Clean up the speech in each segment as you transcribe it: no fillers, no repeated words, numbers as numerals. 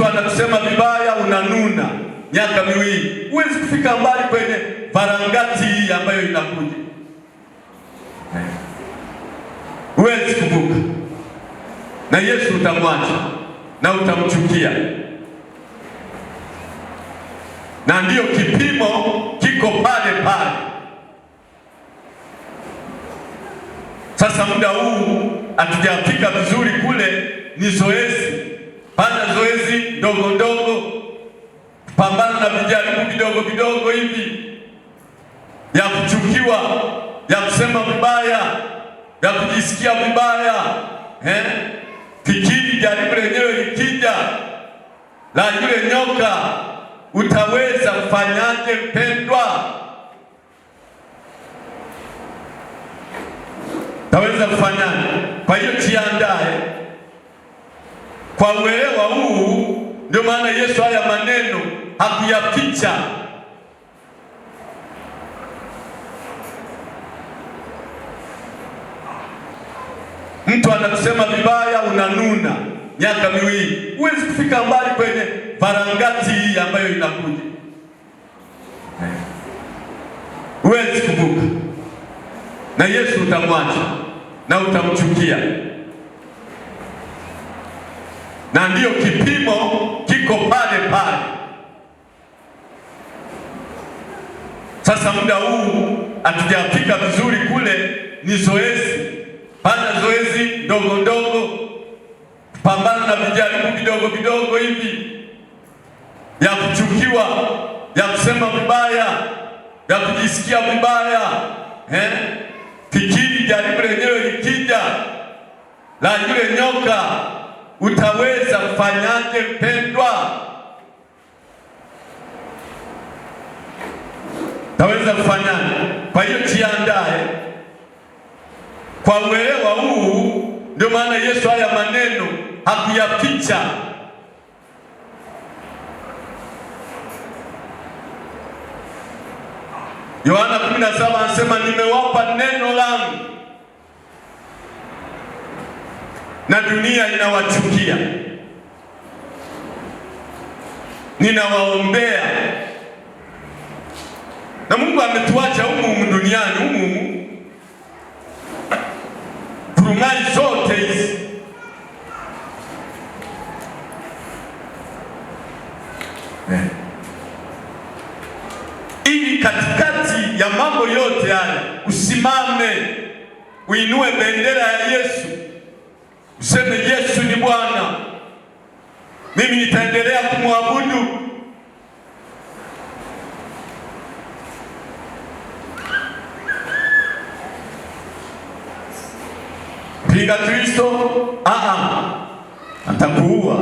Mtu anakusema vibaya, unanuna miaka miwili, huwezi kufika mbali kwenye varangati hii ambayo inakuja. Huwezi kuvuka, na Yesu utamwacha na utamchukia, na ndiyo kipimo kiko pale pale. Sasa muda huu hatujafika vizuri kule, ni zoezi, fanya zoezi ndogo ndogo, pambana na vijaribu vidogo vidogo hivi ya kuchukiwa, ya kusema vibaya, ya kujisikia vibaya. Fikiri jaribu lenyewe likija la yule nyoka, utaweza kufanyaje mpendwa? Utaweza kufanyaje? Kwa hiyo jiandae kwa uelewa huu. Ndio maana Yesu haya maneno hakuyaficha. Mtu anakusema vibaya, unanuna miaka miwili, huwezi kufika mbali kwenye varangati hii ambayo inakuja. Huwezi kuvuka, na Yesu utamwacha na utamchukia, na ndiyo kipimo kiko pale pale. Sasa muda huu hatujafika vizuri kule, ni zoezi, fanya zoezi ndogo ndogo, pambana na vijaribu vidogo vidogo hivi ya kuchukiwa, ya kusema vibaya, ya kujisikia vibaya. Fikiri jaribu lenyewe likija la yule nyoka, utaweza kufanyaje mpendwa? Utaweza kufanyaje? Kwa hiyo jiandae kwa uelewa huu. Ndio maana Yesu haya maneno hakuyaficha. Yohana 17 anasema, nimewapa neno langu na dunia inawachukia, ninawaombea. Na Mungu ametuacha humu duniani, humu kurumai zote hizi. Ili katikati ya mambo yote haya usimame, uinue bendera ya Yesu, useme Yesu ni Bwana, mimi nitaendelea kumwabudu. Pinga Kristo, atakuua.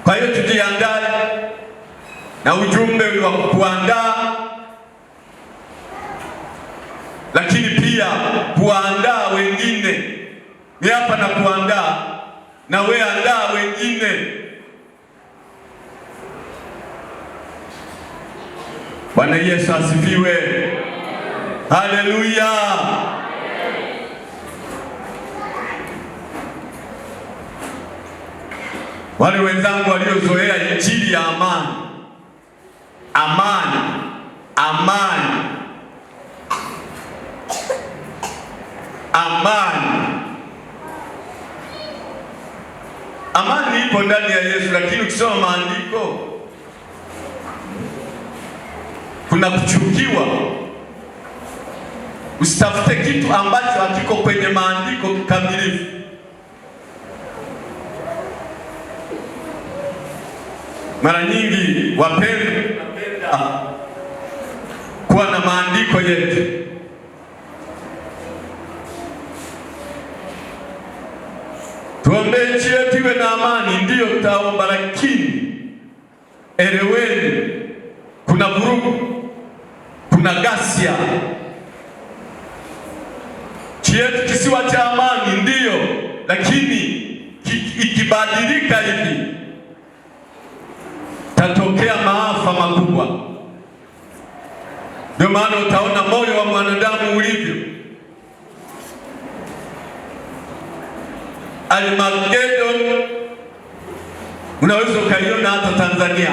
Kwa hiyo tujiandae na ujumbe wa kuandaa, lakini pia kuandaa wengine. Ni hapa na kuandaa, na wewe andaa wengine. Bwana Yesu asifiwe. Haleluya. Wale wenzangu waliozoea injili ya amani, amani, amani, amani. Amani ipo ndani ya Yesu, lakini ukisoma maandiko kuna kuchukiwa. Usitafute kitu ambacho hakiko kwenye maandiko kikamilifu. Mara nyingi wapenda kuwa na maandiko yetu. Tuombe nchi yetu iwe na amani, ndiyo tutaomba, lakini eleweni, kuna vurugu, kuna ghasia. Nchi yetu kisiwa cha amani, ndiyo, lakini ikibadilika hivi tatokea maafa makubwa. Ndio maana utaona moyo wa mwanadamu ulivyo. Armageddon Unaweza ukaiona hata Tanzania.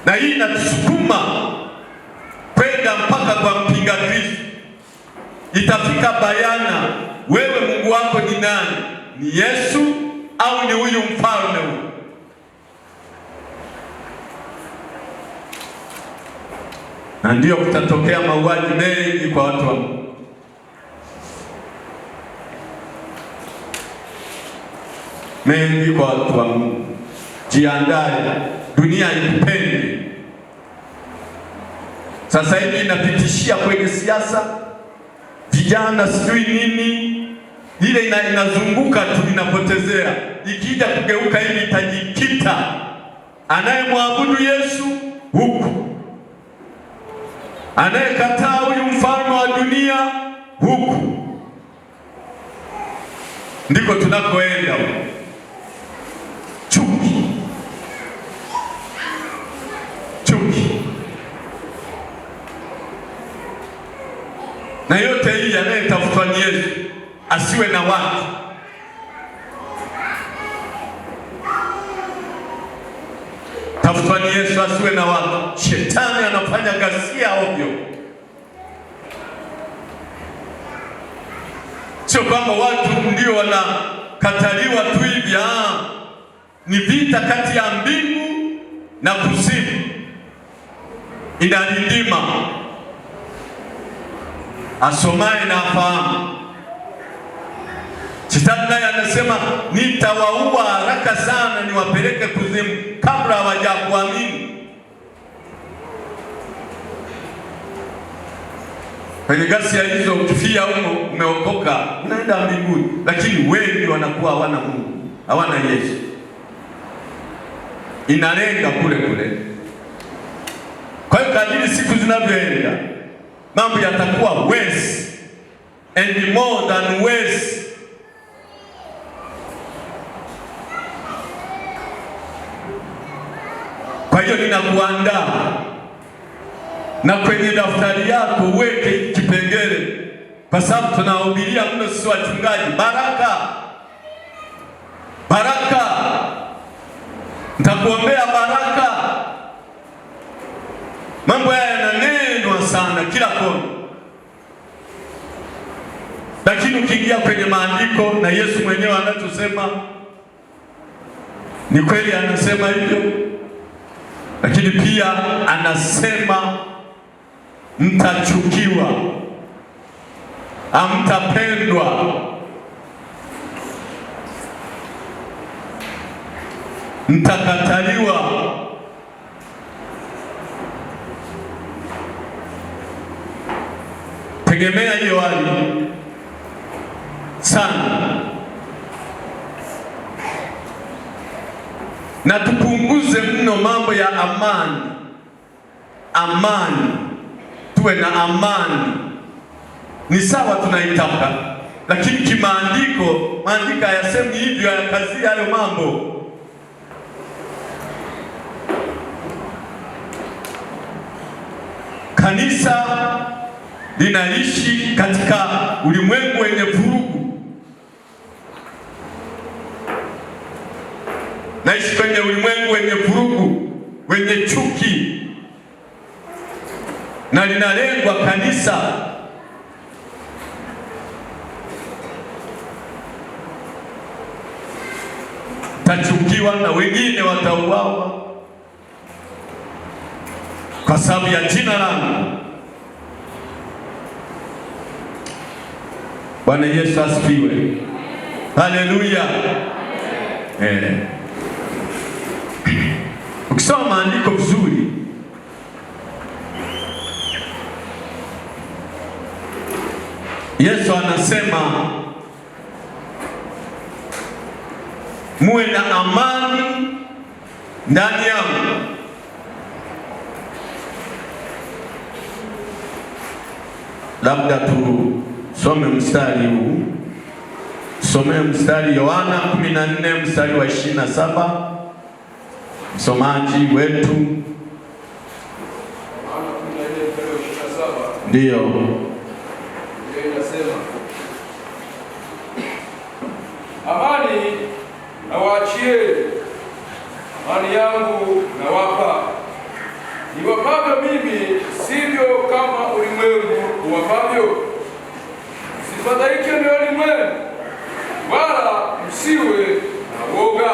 Na hii inatusukuma kwenda mpaka kwa mpinga Kristo. Itafika bayana, wewe Mungu wako ni nani? Ni Yesu au ni huyu mfalme huyu? Na ndio kutatokea mauaji mengi kwa watu wa Mungu. Mengi kwa watu wa Mungu. Jiandae, dunia ikupende. Sasa hivi inapitishia kwenye siasa, vijana sijui nini, ile inazunguka tu, inapotezea. Ikija kugeuka hivi itajikita anayemwabudu Yesu huku, anayekataa huyu mfalme wa dunia huku. Ndiko tunakoenda. Chuki, chuki. Na yote hii anayetafutwa ni Yesu, asiwe na watu. Tafutwa ni Yesu, asiwe na watu. Shetani anafanya ghasia ovyo. Sio kwamba watu ndio wanakataliwa tu hivi. Ni vita kati ya mbingu na kuzimu, inalindima. Asomaye na afahamu. Shetani naye anasema nitawaua haraka sana, niwapeleke kuzimu kabla hawajakuamini. Kwenye ghasia hizo ukifia huko umeokoka, unaenda mbinguni, lakini wengi wanakuwa hawana Mungu, hawana Yesu. Inalenga kule kule. Kwa hiyo kadiri siku zinavyoenda, mambo yatakuwa worse and more than worse. Kwa hiyo ninakuandaa, na kwenye daftari yako uweke kipengele, kwa sababu tunahubiria mno sisi wachungaji, baraka, baraka. Nitakuombea baraka. Mambo haya yananenwa sana kila kona, lakini ukiingia kwenye maandiko na Yesu mwenyewe anatusema ni kweli, anasema hivyo, lakini pia anasema mtachukiwa, hamtapendwa, mtakataliwa. Tegemea hiyo hali sana, na tupunguze mno mambo ya amani. Amani, tuwe na amani. Ni sawa tunaitaka, lakini kimaandiko, maandiko hayasemi hivyo, hayakazia hayo mambo. Kanisa linaishi katika ulimwengu wenye vurugu. Naishi kwenye ulimwengu wenye vurugu, wenye chuki, na linalengwa kanisa. Tachukiwa na wengine watauawa kwa sababu ya jina langu. Bwana Yesu asifiwe. Haleluya. Ukisoma maandiko vizuri, Yesu anasema muwe na amani ndani yangu. Labda tusome mstari huu. Tusome mstari Yohana 14 mstari wa 27. Msomaji wetu ndio inasema amani nawaachieni, amani yangu nawapa. Niwapavyo mimi, sivyo kama ulimwengu uwapavyo. Msifadhaike mioyoni mwenu, wala msiwe na woga.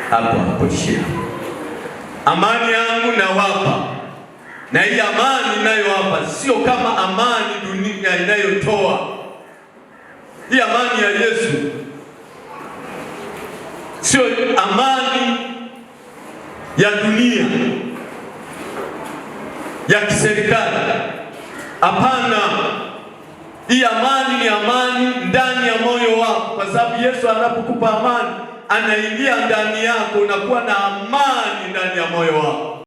Hapo shia. Amani yangu nawapa, na hii amani ninayowapa sio kama amani dunia inayotoa. Hii amani ya Yesu sio amani ya dunia ya kiserikali. Hapana, hii amani ni amani ndani ya moyo wako, kwa sababu Yesu anapokupa amani anaingia ndani yako, unakuwa na amani ndani ya moyo wako.